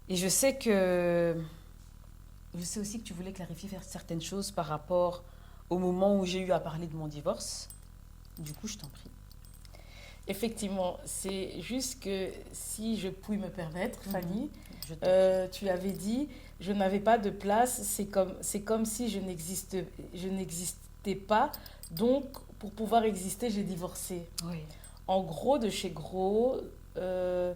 Et je sais aussi que tu voulais clarifier certaines choses par rapport au moment où j'ai eu à parler de mon divorce. Du coup, je t'en prie. Effectivement, c'est juste que si je puis me permettre, Mhm. Fanny, Je t'en prie. tu avais dit je n'avais pas de place, c'est comme si je n'existais pas, donc pour pouvoir exister, j'ai divorcé. Oui. En gros de chez gros, euh,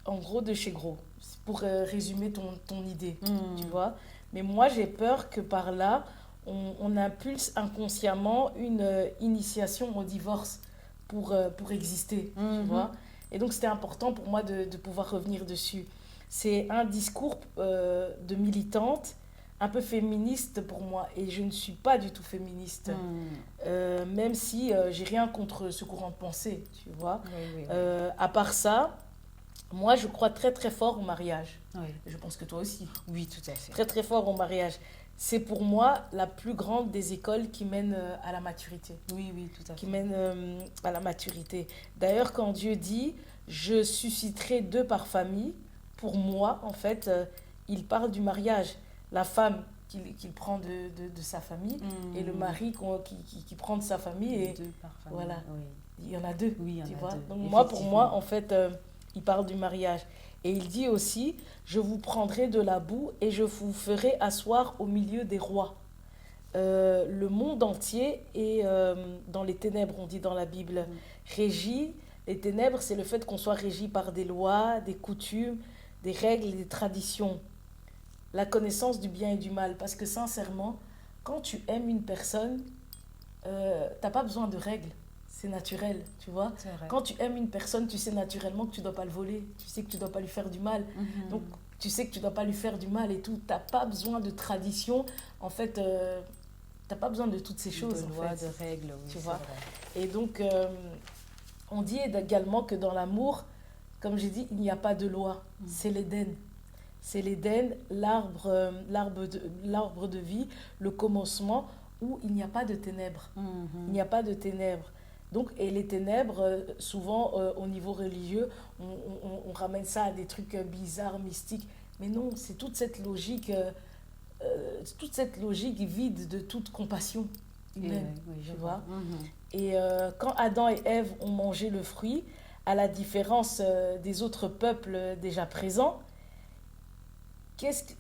en gros de chez gros, c'est pour résumer ton idée, tu Mhm. vois. Mais moi, j'ai peur que par là, on impulse inconsciemment une initiation au divorce pour exister, tu vois. Mhm. Et donc, c'était important pour moi de pouvoir revenir dessus. C'est un discours de militante, un peu féministe pour moi. Et je ne suis pas du tout féministe, Mhm. même si j'ai rien contre ce courant de pensée, tu vois. Oui, oui, oui. À part ça, moi, je crois très très fort au mariage. Oui. Je pense que toi aussi. Oui, tout à fait. Très très fort au mariage. C'est pour moi la plus grande des écoles qui mène à la maturité. Oui, oui, tout à Qui fait. mène à la maturité. D'ailleurs, quand Dieu dit je susciterai deux par famille, pour moi, en fait, il parle du mariage. La femme qu'il prend de sa famille et le Mhm. mari qui prend de sa famille. Et Deux par famille. voilà, Oui. il y en a deux, Oui, il y tu en a vois. deux, Donc moi, pour moi, effectivement. en fait, il parle du mariage. Et il dit aussi, je vous prendrai de la boue et je vous ferai asseoir au milieu des rois. Le monde entier est dans les ténèbres, on dit dans la Bible. Mm. Régi, les ténèbres, c'est le fait qu'on soit régi par des lois, des coutumes, des règles et des traditions. La connaissance du bien et du mal. Parce que sincèrement, quand tu aimes une personne, t'as pas besoin de règles. C'est naturel, tu vois. C'est vrai. Quand tu aimes une personne, tu sais naturellement que tu dois pas le voler. Tu sais que tu dois pas lui faire du mal. Donc, Mhm. tu sais que tu dois pas lui faire du mal et tout. T'as pas besoin de tradition. En fait, t'as pas besoin de toutes ces De choses, en loi, de fait. règles, oui, Tu c'est vois. vrai. Et donc, on dit également que dans l'amour, comme j'ai dit, il n'y a pas de loi. Mm. C'est l'Éden. C'est l'Éden, l'arbre de vie, le commencement où il n'y a pas de ténèbres. Il Mhm. n'y a pas de ténèbres. Donc, et les ténèbres, souvent au niveau religieux, on ramène ça à des trucs bizarres, mystiques. Mais non, c'est toute cette logique vide de toute compassion Et humaine, oui, oui, je tu vois. vois. Mhm. Et quand Adam et Ève ont mangé le fruit, à la différence des autres peuples déjà présents, qu'est-ce que,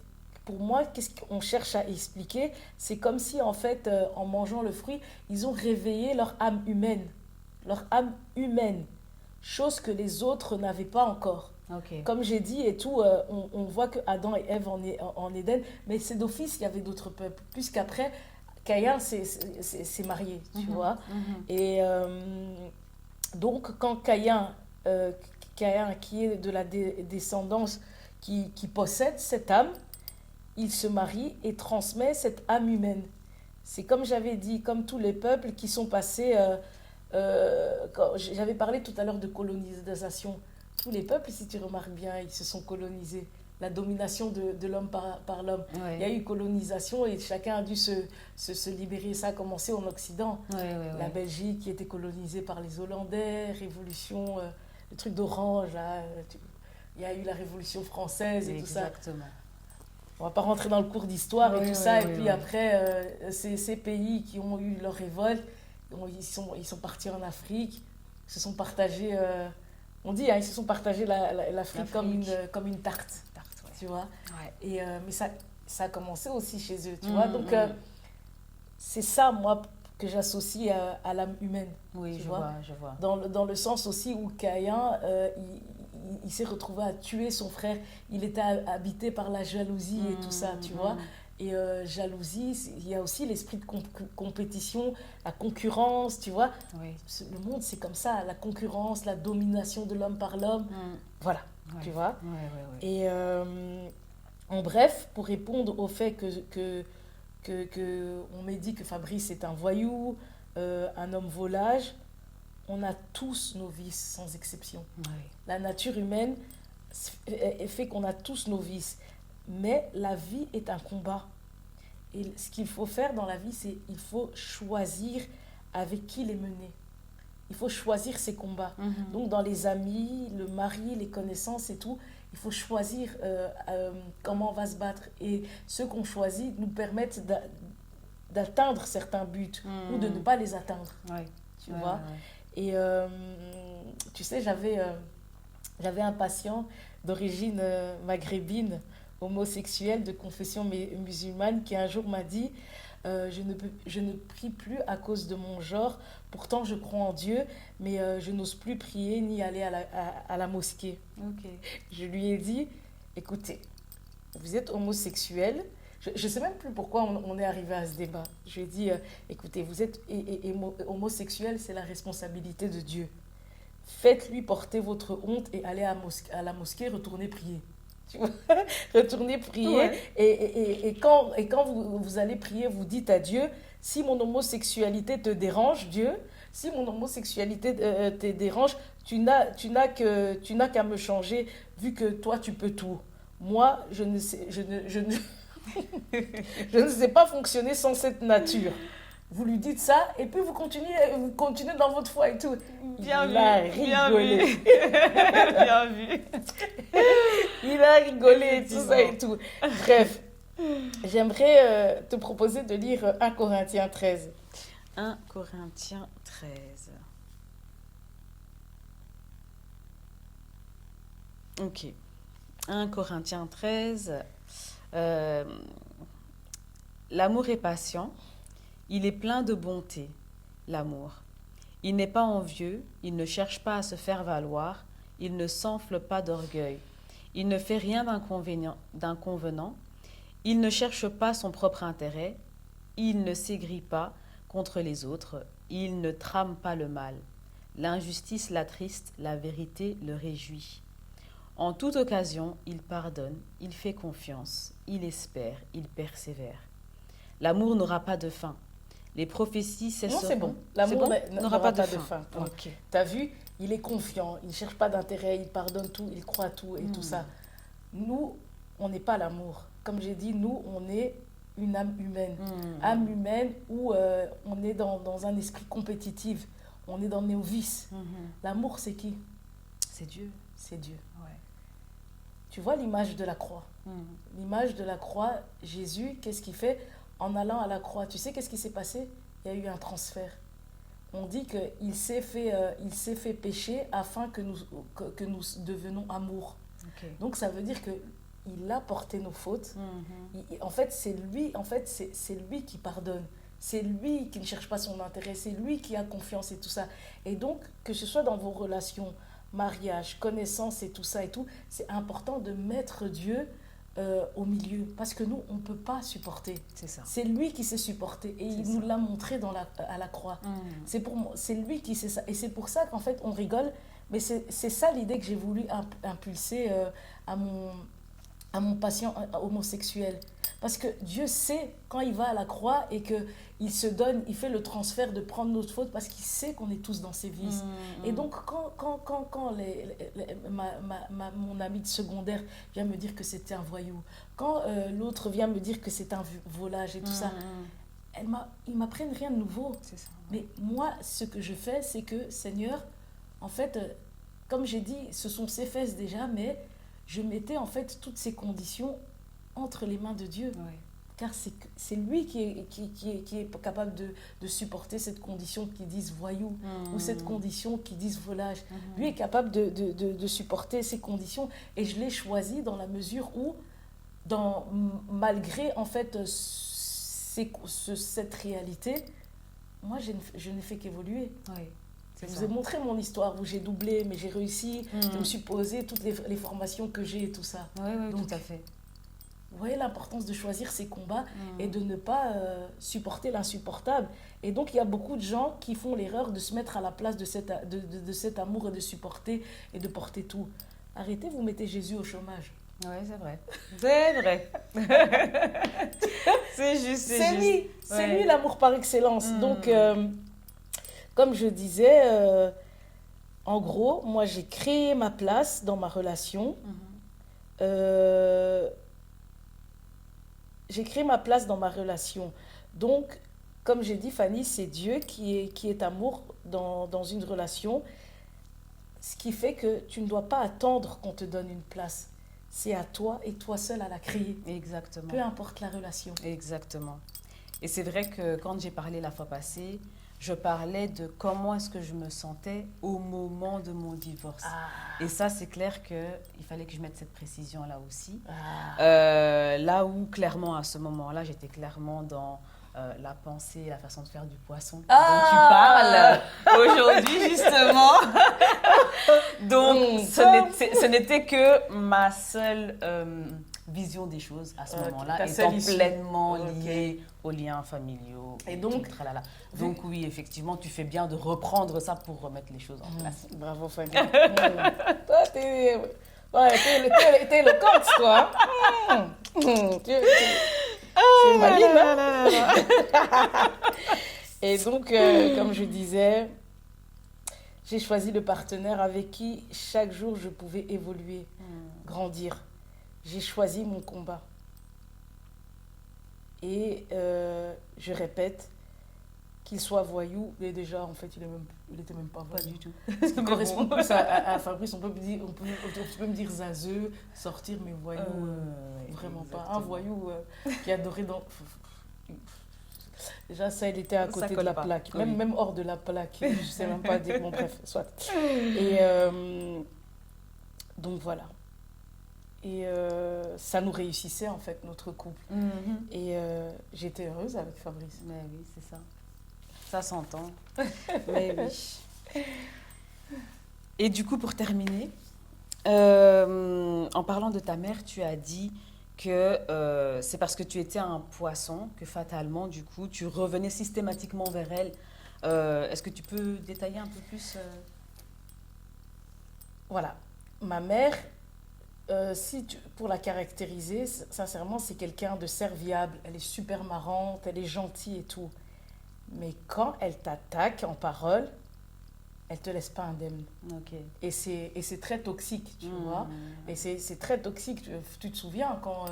pour moi, qu'est-ce qu'on cherche à expliquer? C'est comme si, en fait, en mangeant le fruit, ils ont réveillé leur âme humaine. Leur âme humaine. Chose que les autres n'avaient pas encore. Ok. Comme j'ai dit et tout, on voit que Adam et Ève en Éden, mais c'est d'office, il y avait d'autres peuples. Puisqu'après, Caïn s'est marié, tu Mhm. vois. Mhm. Et donc, quand Caïn, qui est de la descendance qui possède cette âme, il se marie et transmet cette âme humaine. C'est comme j'avais dit, comme tous les peuples qui sont passés. J'avais parlé tout à l'heure de colonisation. Tous les peuples, si tu remarques bien, ils se sont colonisés. La domination de l'homme par l'homme. Il y a Ouais. eu colonisation et chacun a dû se libérer. Ça a commencé en Occident. Ouais, ouais, La ouais. Belgique qui était colonisée par les Hollandais, révolution, le truc d'orange, là. Il y a eu la Révolution française et tout ça. Exactement. On va pas rentrer dans le cours d'histoire et Oui, tout oui, ça. Et oui, puis oui. après, ces pays qui ont eu leur révolte, ils sont partis en Afrique, se sont partagés, on dit, hein, ils se sont partagés l'Afrique L'Afrique. comme une tarte, Tarte, ouais. tu vois. Ouais. Et, mais ça a commencé aussi chez eux, tu vois. Donc, Mhm. c'est ça, moi, que j'associe à l'âme humaine, Oui, tu je vois. vois, je vois. Dans le sens aussi où Caïn, il s'est retrouvé à tuer son frère. Il était habité par la jalousie et tout ça, tu vois. Mhm. Et jalousie, il y a aussi l'esprit de compétition, la concurrence, tu vois. Oui. Le monde, c'est comme ça, la concurrence, la domination de l'homme par l'homme. Mhm. Voilà, Ouais. tu vois. Ouais, ouais, ouais. Et en bref, pour répondre au fait on m'a dit que Fabrice est un voyou, un homme volage, on a tous nos vices sans exception. Ouais. La nature humaine fait qu'on a tous nos vices. Mais la vie est un combat. Et ce qu'il faut faire dans la vie, c'est il faut choisir avec qui les mener. il faut choisir ses combats. Donc dans les amis, le mari, les connaissances et tout, il faut choisir comment on va se battre. Et ceux qu'on choisit nous permettent d'atteindre certains buts ou de ne pas les atteindre. Ouais. Tu vois. Et tu sais, j'avais un patient d'origine maghrébine, homosexuel, de confession musulmane, qui un jour m'a dit je ne prie plus à cause de mon genre, pourtant je crois en Dieu, mais je n'ose plus prier ni aller à la mosquée. Ok. Je lui ai dit, écoutez, vous êtes homosexuel. Je ne sais même plus pourquoi on est arrivé à ce débat. Je lui ai dit, écoutez, vous êtes homosexuel, c'est la responsabilité de Dieu. Faites-lui porter votre honte et allez à la mosquée, retournez prier. Tu vois. Retournez prier. Ouais. Et quand vous allez prier, vous dites à Dieu, si mon homosexualité te dérange, Dieu, si mon homosexualité te dérange, tu n'as qu'à me changer, vu que toi, tu peux tout. Moi, je ne sais pas fonctionner sans cette nature. Vous lui dites ça, et puis vous continuez dans votre foi et tout. Bien Il a vu, bien rigolé. vu. Bien vu. Il a rigolé et tout ça et tout. Bref, j'aimerais te proposer de lire 1 Corinthiens 13. 1 Corinthiens 13. Ok. 1 Corinthiens 13. L'amour est patient, il est plein de bonté, l'amour. Il n'est pas envieux, il ne cherche pas à se faire valoir, il ne s'enfle pas d'orgueil, il ne fait rien d'inconvenant, il ne cherche pas son propre intérêt, il ne s'aigrit pas contre les autres, il ne trame pas le mal. L'injustice l'attriste, la vérité le réjouit. En toute occasion, il pardonne, il fait confiance, il espère, il persévère. L'amour n'aura pas de fin. Les prophéties cesseront. Non, c'est bon. L'amour n'aura pas de fin. Ok. T'as vu, il est confiant, il ne cherche pas d'intérêt, il pardonne tout, il croit tout et tout ça. Nous, on n'est pas l'amour. Comme j'ai dit, nous, on est une âme humaine. Âme humaine où on est dans un esprit compétitif. On est dans nos vices. L'amour, c'est qui? C'est Dieu. C'est Dieu. Ouais. Tu vois l'image de la croix. L'image de la croix, Jésus, qu'est-ce qu'il fait? En allant à la croix, tu sais qu'est-ce qui s'est passé? Il y a eu un transfert. On dit qu'il s'est fait pécher afin que nous devenions amour. Okay. Donc ça veut dire qu'il a porté nos fautes. En fait, c'est lui qui pardonne. C'est lui qui ne cherche pas son intérêt. C'est lui qui a confiance et tout ça. Et donc, que ce soit dans vos relations, mariage, connaissance et tout ça et tout, c'est important de mettre Dieu au milieu, parce que nous on peut pas supporter. C'est ça. C'est lui qui sait supporter et il nous l'a montré à la croix. C'est lui qui sait ça, et c'est pour ça qu'en fait on rigole, mais c'est ça l'idée que j'ai voulu impulser à mon patient homosexuel, parce que Dieu sait quand il va à la croix et que il se donne, il fait le transfert de prendre notre faute, parce qu'il sait qu'on est tous dans ses vices. Et donc quand mon ami de secondaire vient me dire que c'était un voyou, quand l'autre vient me dire que c'est un volage et tout ça, ils m'apprennent rien de nouveau. C'est ça. Mais moi, ce que je fais, c'est que, Seigneur, en fait, comme j'ai dit, ce sont ses fesses déjà, mais je mettais en fait toutes ces conditions entre les mains de Dieu. Ouais. Car c'est lui qui est capable de supporter cette condition qu'ils disent voyou, ou cette condition qu'ils disent volage. Lui est capable de supporter ces conditions, et je l'ai choisi dans la mesure où, malgré en fait cette réalité, moi je n'ai fait qu'évoluer. Ouais. Je vous ai montré mon histoire où j'ai doublé, mais j'ai réussi. Je me suis posé toutes les formations que j'ai et tout ça. Oui, Donc, tout à fait. Vous voyez l'importance de choisir ses combats et de ne pas supporter l'insupportable. Et donc, il y a beaucoup de gens qui font l'erreur de se mettre à la place de cet amour et de supporter et de porter tout. Arrêtez, vous mettez Jésus au chômage. Oui, c'est vrai. C'est vrai. C'est juste, C'est juste. lui, c'est Ouais. lui l'amour par excellence. Donc, comme je disais, en gros, moi, j'ai créé ma place dans ma relation. J'ai créé ma place dans ma relation. Donc, comme j'ai dit, Fanny, c'est Dieu qui est amour dans une relation, ce qui fait que tu ne dois pas attendre qu'on te donne une place. C'est à toi et toi seul à la créer. Exactement. Peu importe la relation. Exactement. Et c'est vrai que quand j'ai parlé la fois passée, je parlais de comment est-ce que je me sentais au moment de mon divorce. Et ça, c'est clair qu'il fallait que je mette cette précision-là aussi. Là où, clairement, à ce moment-là, j'étais clairement dans la pensée, la façon de faire du poisson dont tu parles aujourd'hui, justement. Donc, ce n'était que ma seule vision des choses à ce moment-là, étant pleinement liée aux liens familiaux. Et donc, donc oui, effectivement, tu fais bien de reprendre ça pour remettre les choses en place. Bravo, Fanny. Toi, t'es éloquente, toi. C'est maline, hein? Et donc, comme je disais, j'ai choisi le partenaire avec qui chaque jour je pouvais évoluer, grandir. J'ai choisi mon combat. Et je répète, qu'il soit voyou, mais déjà, en fait, il était même pas voyou. Pas du tout. Ce qui correspond plus à Fabrice, on peut me dire zazeux, sortir, mais voyou, vraiment exactement. Pas. Un voyou qui adorait dans... Déjà, ça, il était à côté de la plaque, même hors de la plaque. Je ne sais même pas dire, bon, bref, soit. Et donc, voilà. Et ça nous réussissait, en fait, notre couple. Et j'étais heureuse avec Fabrice. Mais oui, c'est ça. Ça s'entend. Mais oui. Et du coup, pour terminer, en parlant de ta mère, tu as dit que c'est parce que tu étais un poisson que fatalement, du coup, tu revenais systématiquement vers elle. Est-ce que tu peux détailler un peu plus Voilà. Ma mère, pour la caractériser, sincèrement, c'est quelqu'un de serviable. Elle est super marrante, elle est gentille et tout. Mais quand elle t'attaque en parole, elle ne te laisse pas indemne. Okay. Et c'est très toxique, tu vois. Et c'est très toxique. Tu te souviens quand,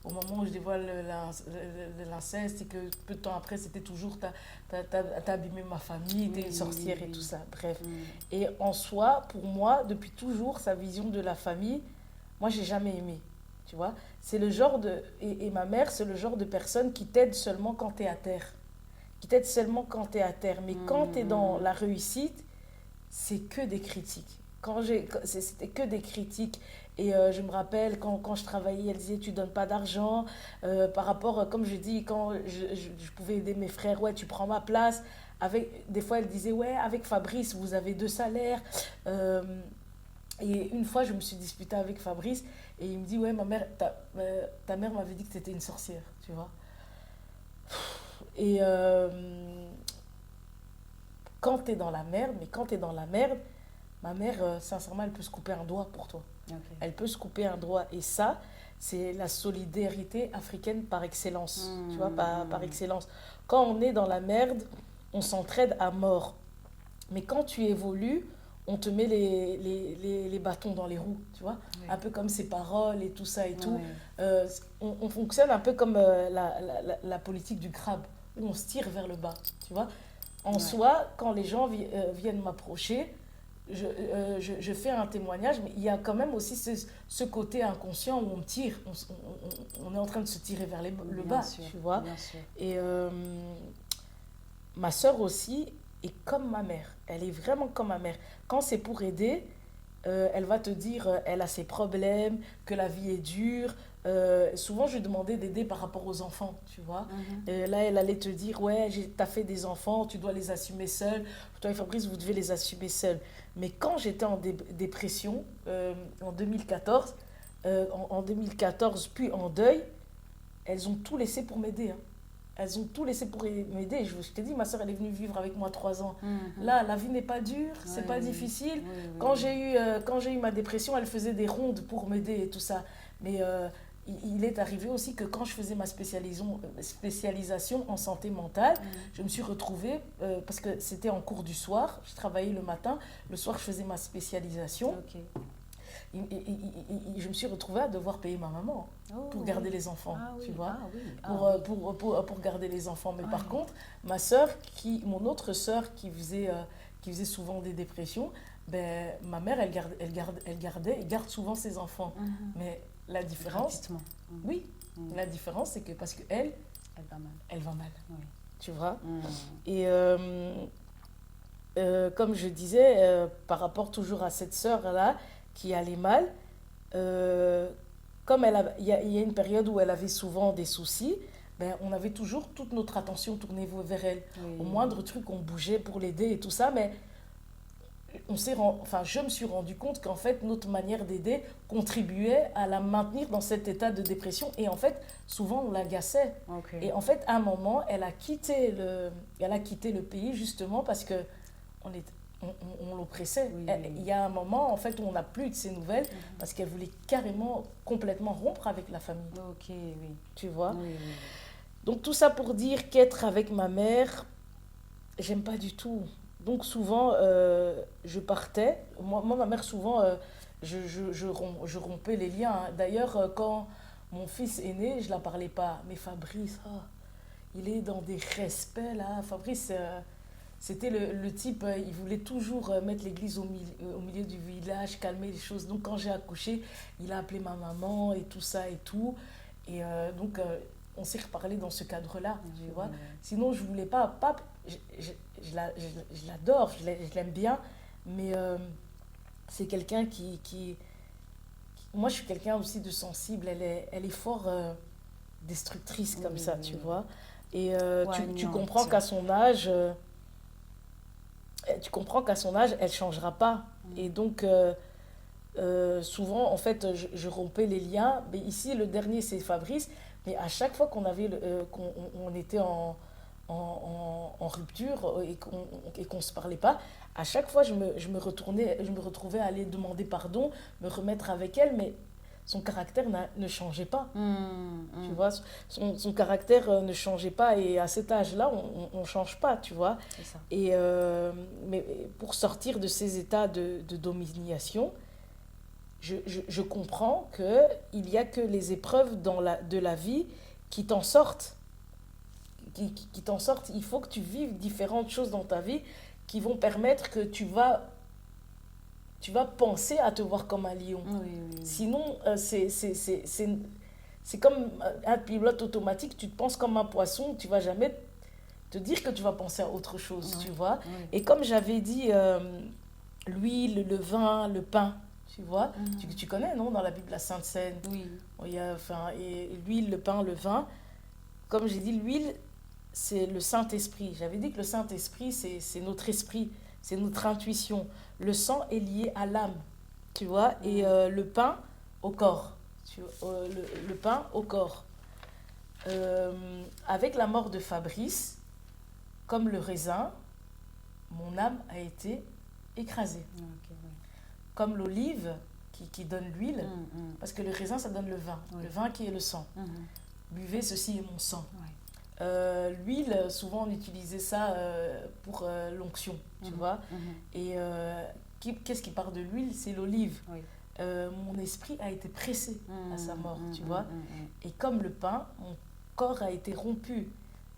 au moment où je dévoile l'inceste et que peu de temps après, c'était toujours t'as abîmé ma famille, t'es une sorcière et tout ça. Bref. Et en soi, pour moi, depuis toujours, sa vision de la famille, moi, j'ai jamais aimé. Tu vois, c'est le genre de... Et ma mère, c'est le genre de personne qui t'aide seulement quand tu es à terre. Qui t'aide seulement quand tu es à terre. Mais quand tu es dans la réussite, c'est que des critiques. C'était que des critiques. Et je me rappelle, quand je travaillais, elle disait, tu donnes pas d'argent. Par rapport, comme je dis, quand je pouvais aider mes frères, ouais, tu prends ma place. Des fois, elle disait, ouais, avec Fabrice, vous avez 2 salaires. Et une fois, je me suis disputée avec Fabrice. Et il me dit, ouais, ta mère m'avait dit que tu étais une sorcière, tu vois. Et quand tu es dans la merde, ma mère, sincèrement, elle peut se couper un doigt pour toi. Okay. Elle peut se couper un doigt. Et ça, c'est la solidarité africaine par excellence. Tu vois, par excellence. Quand on est dans la merde, on s'entraide à mort. Mais quand tu évolues, on te met les bâtons dans les roues, tu vois. Oui. Un peu comme ses paroles et tout ça et tout. On fonctionne un peu comme la politique du crabe, où on se tire vers le bas, tu vois. En soi, quand les gens viennent m'approcher, je fais un témoignage, mais il y a quand même aussi ce côté inconscient où on tire, on est en train de se tirer vers le bas, tu vois. Et ma sœur aussi est comme ma mère, elle est vraiment comme ma mère. Quand c'est pour aider, elle va te dire, elle a ses problèmes, que la vie est dure. Souvent, je lui demandais d'aider par rapport aux enfants, tu vois. Là, elle allait te dire, ouais, t'as fait des enfants, tu dois les assumer seul. Toi et Fabrice, vous devez les assumer seul. Mais quand j'étais en dépression, en 2014, puis en deuil, elles ont tout laissé pour m'aider. Hein. Elles ont tout laissé pour m'aider. Je t'ai dit, ma soeur, elle est venue vivre avec moi 3 ans. Là, la vie n'est pas dure, c'est pas difficile. Quand j'ai eu ma dépression, elle faisait des rondes pour m'aider et tout ça. Mais il est arrivé aussi que quand je faisais ma spécialisation en santé mentale, je me suis retrouvée, parce que c'était en cours du soir, je travaillais le matin, le soir je faisais ma spécialisation. Okay. je me suis retrouvée à devoir payer ma maman Oh, pour garder les enfants, ah tu oui, vois, ah oui, ah pour, oui. pour garder les enfants. Mais par Ouais. contre, mon autre sœur qui faisait souvent des dépressions, ben, ma mère, elle garde souvent ses enfants. Mhm. Mais la différence, Gratuitement. Mhm. oui, Mhm. la différence, c'est que parce que elle, Elle va mal. elle va mal, Oui. tu vois. Mhm. Et comme je disais, par rapport toujours à cette sœur-là qui allait mal, euh, comme il y a une période où elle avait souvent des soucis, ben, on avait toujours toute notre attention tournée vers elle. Au Oui. moindre truc, on bougeait pour l'aider et tout ça, mais enfin, je me suis rendu compte qu'en fait, notre manière d'aider contribuait à la maintenir dans cet état de dépression. Et en fait, souvent, on l'agaçait. Ok. Et en fait, à un moment, elle a quitté le pays justement parce que on, est, on l'oppressait. Oui, oui, Il oui. y a un moment, en fait, où on n'a plus de ses nouvelles Mhm. parce qu'elle voulait carrément, complètement rompre avec la famille. Ok, oui. Tu vois? Oui, oui, oui. Donc, tout ça pour dire qu'être avec ma mère, j'aime pas du tout. Donc, souvent, je partais. Ma mère, souvent, je rompais les liens, hein. D'ailleurs, quand mon fils est né, je la parlais pas. Mais Fabrice, oh, il est dans des respects là. Fabrice, c'était le type, il voulait toujours mettre l'église au milieu du village, calmer les choses. Donc quand j'ai accouché, il a appelé ma maman et tout ça et tout. Et donc on s'est reparlé dans ce cadre-là, Oui, tu oui, vois. oui. Sinon je voulais pas, je l'adore, je l'aime bien, mais c'est quelqu'un moi je suis quelqu'un aussi de sensible, elle est fort destructrice Oui, comme oui, ça, oui, tu oui. vois. Et tu comprends Poignante. qu'à son âge, elle changera pas. Et Mhm. donc, souvent, en fait, je rompais les liens. Mais ici, le dernier, c'est Fabrice. Mais à chaque fois qu'on était en rupture et qu'on se parlait pas, à chaque fois, je me retrouvais à aller demander pardon, me remettre avec elle, mais son caractère ne changeait pas. Mhm. Tu Mhm. vois, son caractère ne changeait pas et à cet âge-là, on change pas, tu vois. C'est ça. Et mais pour sortir de ces états de domination, je comprends qu'il n'y a que les épreuves de la vie qui t'en sortent. Qui t'en sortent. Il faut que tu vives différentes choses dans ta vie qui vont permettre que tu vas penser à te voir comme un lion. Oui, oui, oui. Sinon, c'est comme un pilote automatique, tu te penses comme un poisson, tu vas jamais te dire que tu vas penser à autre chose, Oui, tu vois. oui. Et comme j'avais dit, l'huile, le vin, le pain, tu vois. Mhm. Tu connais, non, dans la Bible, la Sainte Seine. Oui. Il y a, enfin, et l'huile, le pain, le vin. Comme j'ai dit, l'huile, c'est le Saint-Esprit. J'avais dit que le Saint-Esprit, c'est notre esprit, c'est notre intuition. Le sang est lié à l'âme, tu vois. Et Mhm. le pain au corps. Le pain au corps. Avec la mort de Fabrice, comme le raisin, mon âme a été écrasée. Ok, oui. Comme l'olive qui donne l'huile, Mhm. parce que le raisin, ça donne le vin. Oui. Le vin qui est le sang. Mhm. Buvez, ceci est mon sang. Oui. L'huile, souvent on utilisait ça pour l'onction, tu Mhm. vois. Mhm. Et qu'est-ce qui part de l'huile? C'est l'olive. Oui. Mon esprit a été pressé à sa mort, tu vois. Mhm. Et comme le pain, mon corps a été rompu.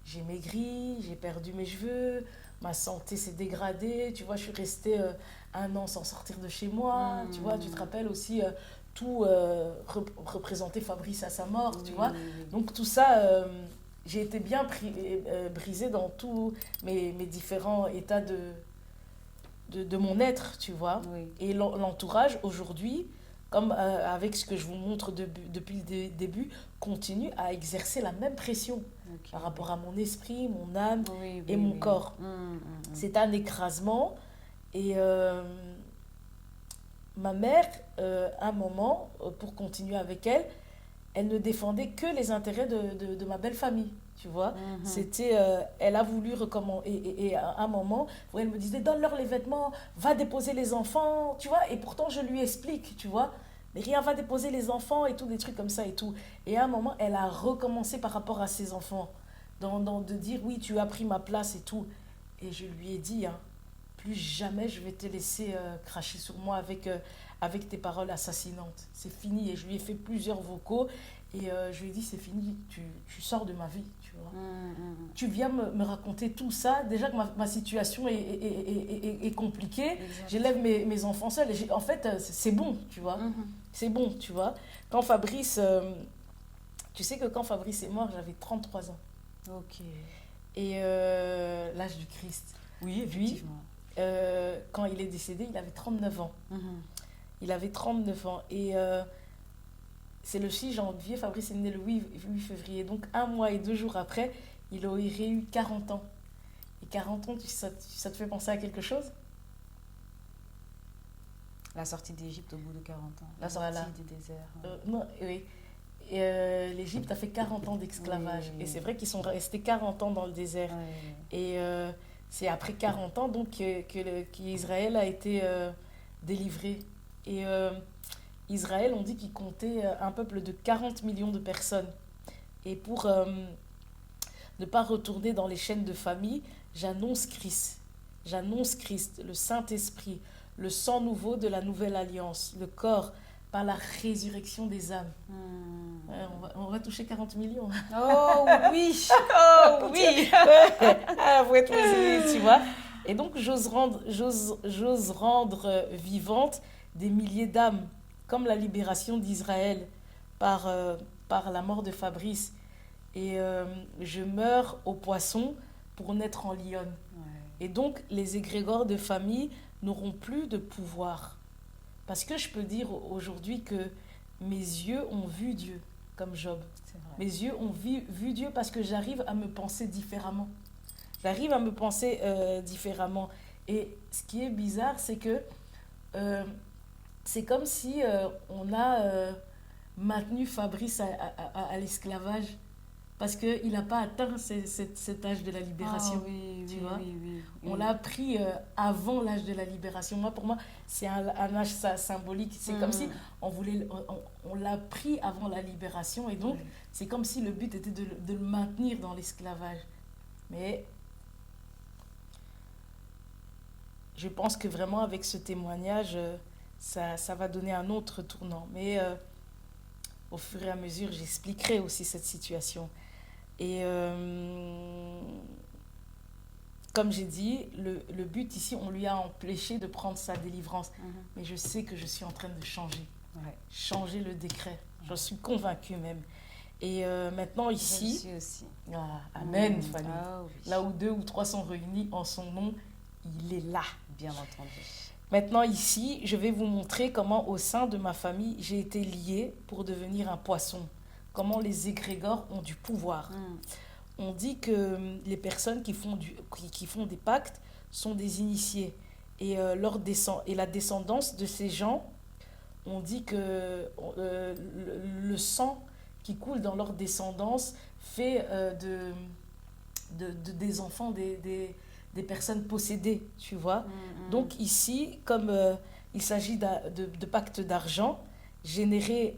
J'ai maigri, j'ai perdu mes cheveux, ma santé s'est dégradée. Tu vois, je suis restée 1 an sans sortir de chez moi. Tu vois, tu te rappelles aussi tout représenter Fabrice à sa mort, tu Oui, vois. oui, oui. Donc tout ça, j'ai été bien brisée dans tous mes différents états de mon être, tu vois. Oui. Et l'entourage, aujourd'hui, comme avec ce que je vous montre depuis le début, continue à exercer la même pression Ok. par rapport à mon esprit, mon âme Oui, et oui, mon oui. corps. Mhm. C'est un écrasement. Et ma mère, un moment, pour continuer avec elle, elle ne défendait que les intérêts de ma belle famille, tu vois. Mhm. C'était, elle a voulu recommander, et à un moment, où elle me disait, donne-leur les vêtements, va déposer les enfants, tu vois. Et pourtant, je lui explique, tu vois. Mais rien, va déposer les enfants et tout, des trucs comme ça et tout. Et à un moment, elle a recommencé par rapport à ses enfants, de dire, oui, tu as pris ma place et tout. Et je lui ai dit, hein, plus jamais je vais te laisser cracher sur moi avec tes paroles assassinantes. C'est fini. Et je lui ai fait plusieurs vocaux. Et je lui ai dit, c'est fini, tu sors de ma vie, tu vois. Tu viens me raconter tout ça. Déjà que ma situation est compliquée. Exact. J'élève mes enfants seuls. En fait, c'est bon, tu vois. C'est bon, tu vois. Quand Fabrice... tu sais que quand Fabrice est mort, j'avais 33 ans. Ok. Et l'âge du Christ. Oui, effectivement. Quand il est décédé, il avait 39 ans. Il avait 39 ans. Et c'est le 6 janvier, Fabrice est né le 8 février. Donc, 1 mois et 2 jours après, il aurait eu 40 ans. Et 40 ans, ça te fait penser à quelque chose? La sortie d'Égypte au bout de 40 ans. La sortie Voilà. des déserts. Non, oui. Et l'Égypte a fait 40 ans d'esclavage. Oui. Et c'est vrai qu'ils sont restés 40 ans dans le désert. Oui. Et c'est après 40 ans donc, qu'Israël a été délivré. Et Israël, on dit qu'il comptait un peuple de 40 millions de personnes. Et pour ne pas retourner dans les chaînes de famille, j'annonce Christ. J'annonce Christ, le Saint-Esprit, le sang nouveau de la nouvelle alliance, le corps par la résurrection des âmes. Ouais, on va toucher 40 millions. Oh oui! Oh oui! Ah, faut être posé, tu vois. Et donc, j'ose rendre vivantes des milliers d'âmes, comme la libération d'Israël par la mort de Fabrice. Et je meurs au poisson pour naître en lionne. Ouais. Et donc, les égrégores de famille n'auront plus de pouvoir. Parce que je peux dire aujourd'hui que mes yeux ont vu Dieu, comme Job. C'est vrai. Mes yeux ont vu Dieu parce que j'arrive à me penser différemment. J'arrive à me penser différemment. Et ce qui est bizarre, c'est que c'est comme si on a maintenu Fabrice à l'esclavage parce qu'il n'a pas atteint cet âge de la libération. Ah oui, tu oui, vois. oui. On l'a pris avant l'âge de la libération. Pour moi, c'est un âge symbolique. C'est comme si on l'a pris avant la libération. Et donc, c'est comme si le but était de le maintenir dans l'esclavage. Mais je pense que vraiment, avec ce témoignage, ça va donner un autre tournant. Mais au fur et à mesure, j'expliquerai aussi cette situation. Et comme j'ai dit, le but ici, on lui a empêché de prendre sa délivrance. Mais je sais que je suis en train de changer. Ouais. Changer le décret. J'en suis convaincue même. Et maintenant ici... Je suis aussi. Ah, amen, Fanny. Ah oui. Là où 2 ou 3 sont réunis en son nom, il est là. Bien entendu. Maintenant ici, je vais vous montrer comment au sein de ma famille, j'ai été liée pour devenir un poisson. Comment les égrégores ont du pouvoir. On dit que les personnes qui font des pactes sont des initiés. Et la descendance de ces gens, on dit que le sang qui coule dans leur descendance fait des enfants des personnes possédées, tu vois. Donc ici, comme il s'agit de pactes d'argent générés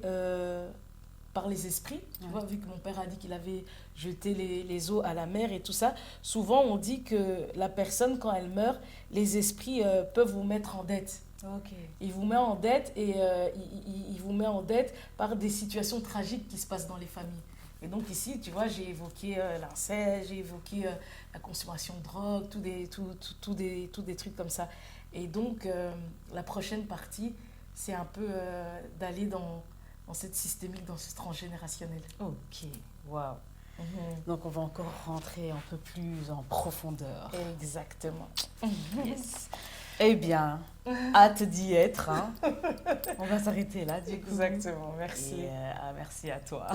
par les esprits, tu vois, vu que mon père a dit qu'il avait jeté les eaux à la mer et tout ça, souvent on dit que la personne, quand elle meurt, les esprits peuvent vous mettre en dette. Ok. Il vous met en dette et il vous met en dette par des situations tragiques qui se passent dans les familles. Et donc ici, tu vois, j'ai évoqué l'inceste, j'ai évoqué la consommation de drogue, tous des trucs comme ça. Et donc, la prochaine partie, c'est un peu d'aller dans cette systémique, dans ce transgénérationnel. Ok, waouh. Donc on va encore rentrer un peu plus en profondeur. Exactement. Yes. Eh bien, hâte d'y être. Hein. On va s'arrêter là, du coup. Exactement, merci. Et, merci à toi.